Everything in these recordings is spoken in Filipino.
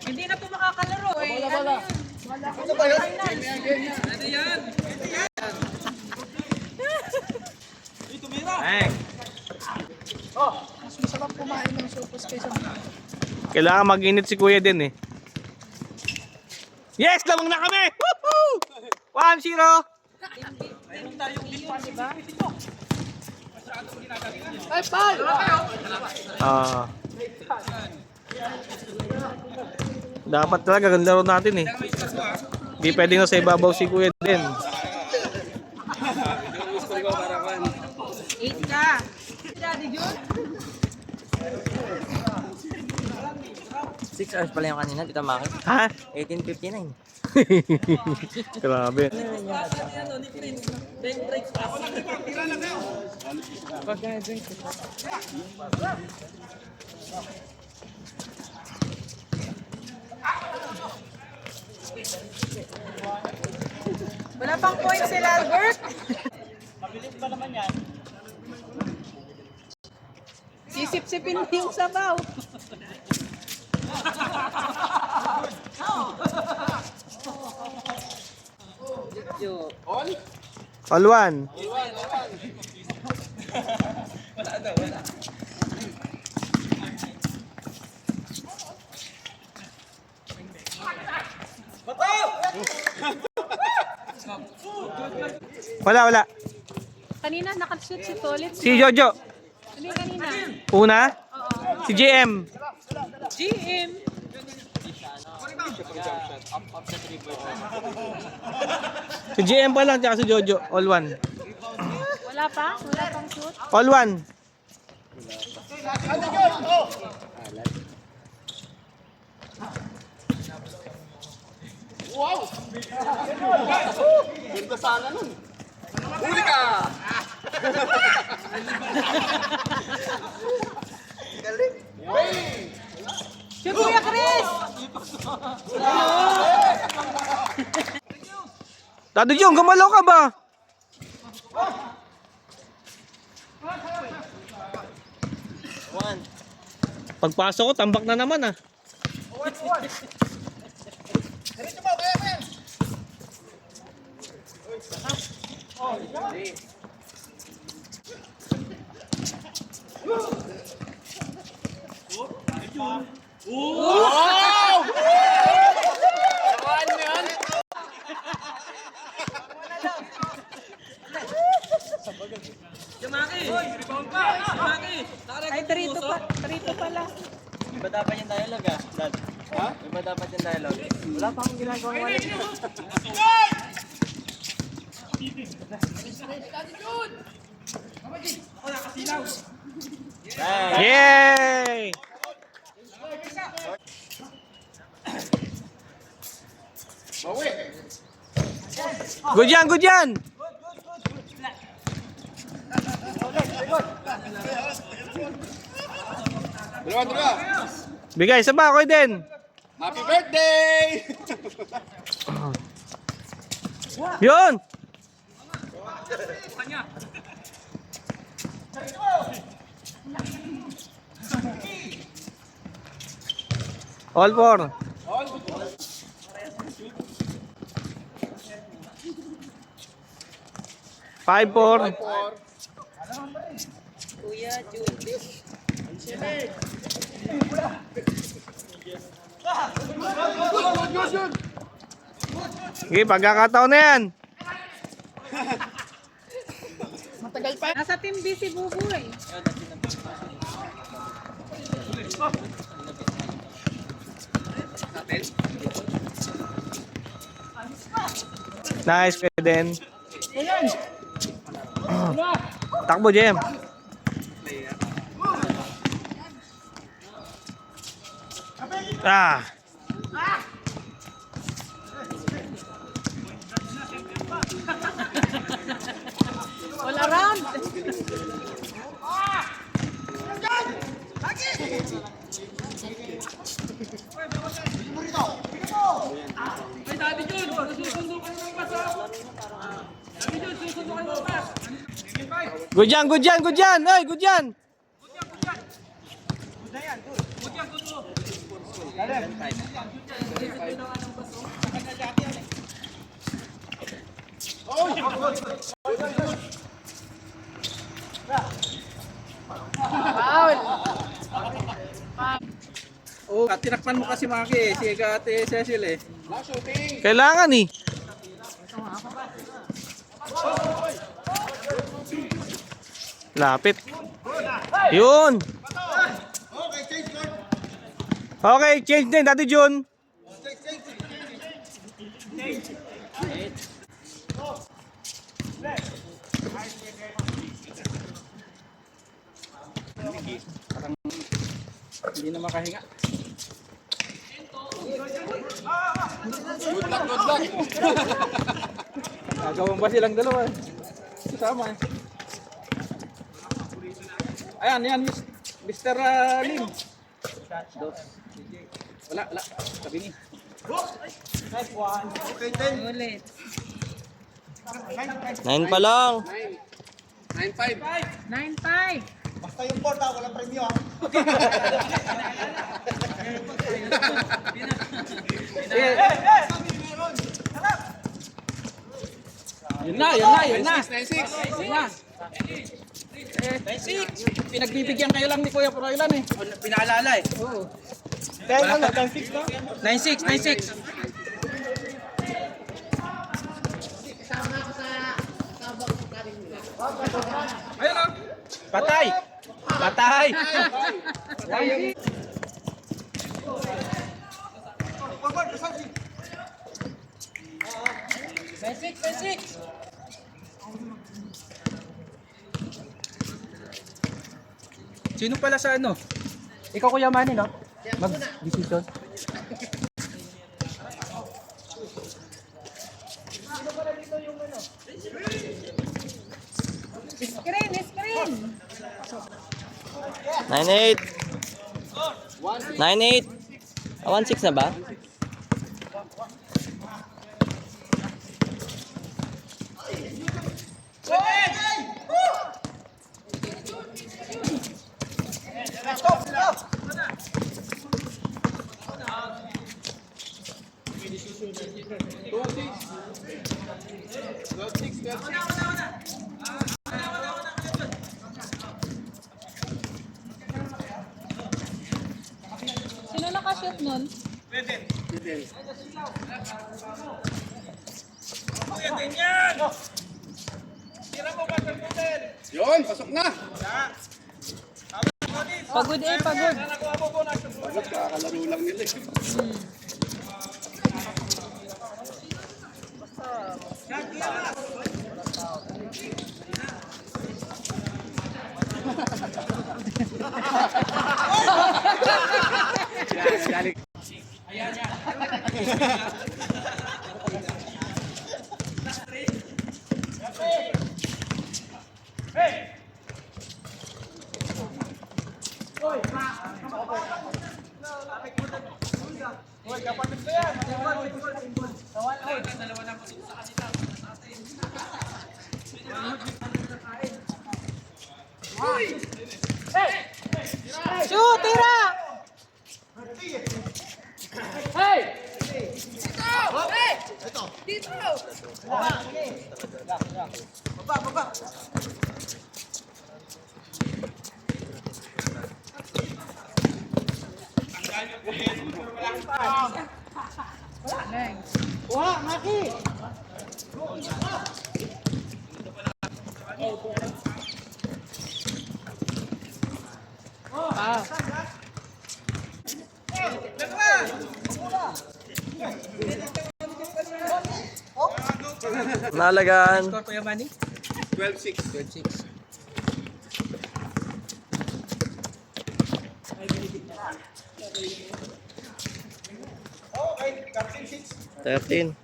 Hindi na po makakalaro eh. Wala. Ano ba yun? Ano yan? Mas masarap kumain ng sopas kaysa Kailangan mag-init si Kuya din eh. Yes! Lamang na kami! Woohoo! 1-0! Ay, pal! Dapat talaga ganda rin natin eh. Hindi pwedeng na sa ibabaw si Kuya din. 8 ka. Daddy Jun? 6 hours pala yung kanina, Tita Maki. Ha? 18:59. Grabe. Wala pang points sila, Albert. Sisip-sipin mo yung sabaw. All one. Wala. Kanina nakashoot si Tolit. Si Jojo. Hindi kanina. Una. Si JM. GM. Si JM pa lang, tsaka si Jojo. All one. Wala pa? Wala pang shoot? All one. Ganda sana nun. Huli ka! Galing. Shoot Kuya Chris! Dado Jong, gumalaw ka ba? Pagpasok ko, tambak na naman ah. Ay, 3-2 pala. Iba dapat yung dialogue ah, Dad. Ha? Iba dapat yung dialogue. Wala pa akong ginagawang mali. Yay! Good yan! Dalawa. Bigay, isa ba? Ako din. Happy birthday! Yun! All four. Five four. Kuya Jun. Sige, pagkakataon na yan. Matagal pa. Nasa team B si Buboy. Nice, pwede din. Takbo, Jem. Ah. All around. Good yan. Ay, good yan. Oh, tinakpan mo kasi Maki, si Ate Cecil eh. Kailangan eh. Lapit. Yun. Okay, change din, Daddy Jun. Hindi na makahinga. Good luck, good luck. Nagawang ba silang dalawa eh. Kasama eh. Ayan, yan, Mr. Lim. Wala. Sabi ni. Ulit. 9 pa lang. 9-5. 9-5. Basta yung port ha, walang premyo ha. Yun na. 9-6. Yun na. 9-6. Pinagbibigyan kayo lang ni Kuya Proilan eh. Pinaalala eh. Oo. 9-6. Ayun oh. Patay! Patay! Sino pala sa ano? Ikaw Kuya Manny, no? Mag-decision. Screen. 9-8. 9-8. 1-6 na ba? Sino nakashoot nun? Yun, pasok na. Pagod eh, pagod. Pagod, kakalaro lang nila eh. Shoot, tira! Nalagaan. Score Kuya Manny? 12-6. Thirteen.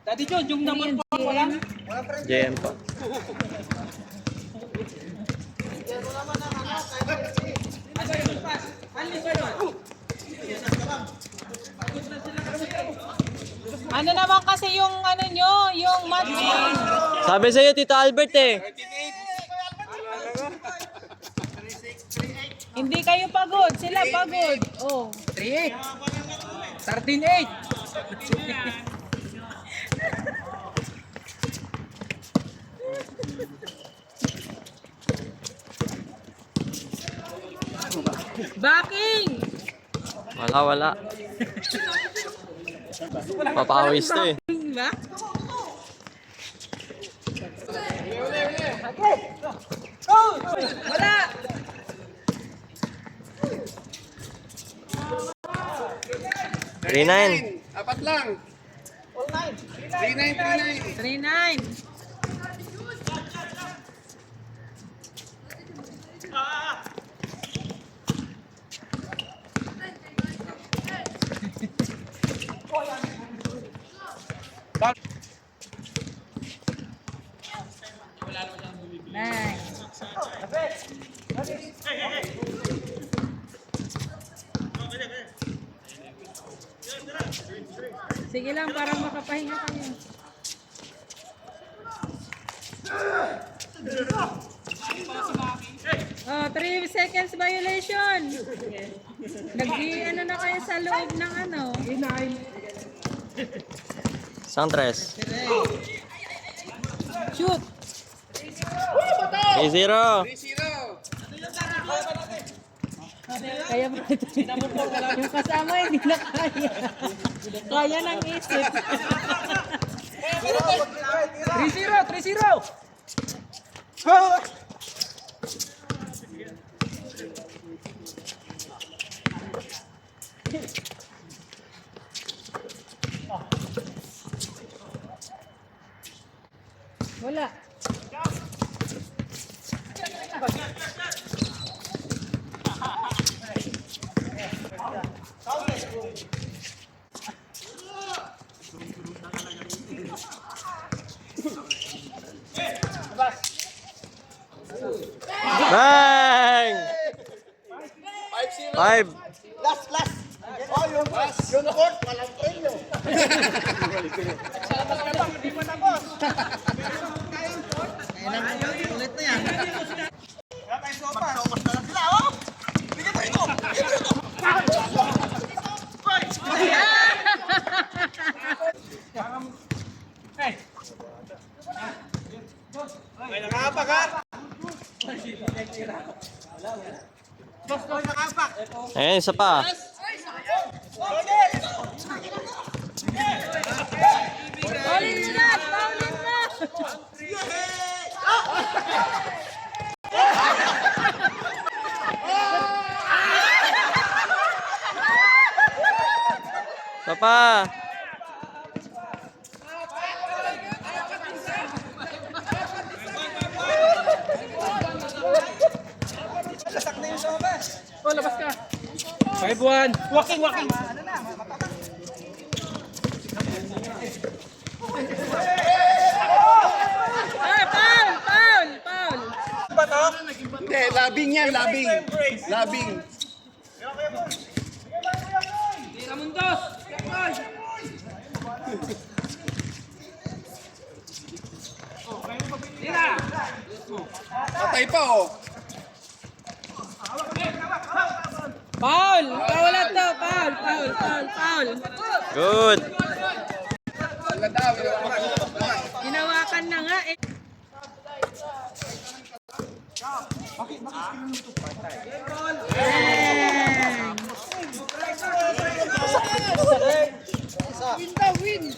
Daddy John, yung number 4 wala? JM pa. Ano naman kasi yung ano nyo, yung matching. Sabi sa'yo, Tito Albert eh. Hindi kayo pagod, sila pagod. Oh. 3-8. 13-8. Backing! Wala. Papawis to eh. Ba? Wala! 3-9. Apat lang. 3-9. 3-9. Nice. Sige lang, para makapahinga kayo. Oh, 3 seconds violation. Ano na kayo sa loob ng ano? Santres. Shoot. 3-0. 3-0. Kaya ba ito? Yung kasama hindi na kaya. Kaya ng isip. 3-0. Wala. Bang! 5. Ayan, isa pa. Paulin mo na! Paulin mo! Isa pa. Oh, labas ka. 5-1. Walking. Paul! Hindi, labing yan, labing. Patay pa oh. Paul! Paul to! Paul! Good. Wala daw. Hinawakan na nga eh. Win!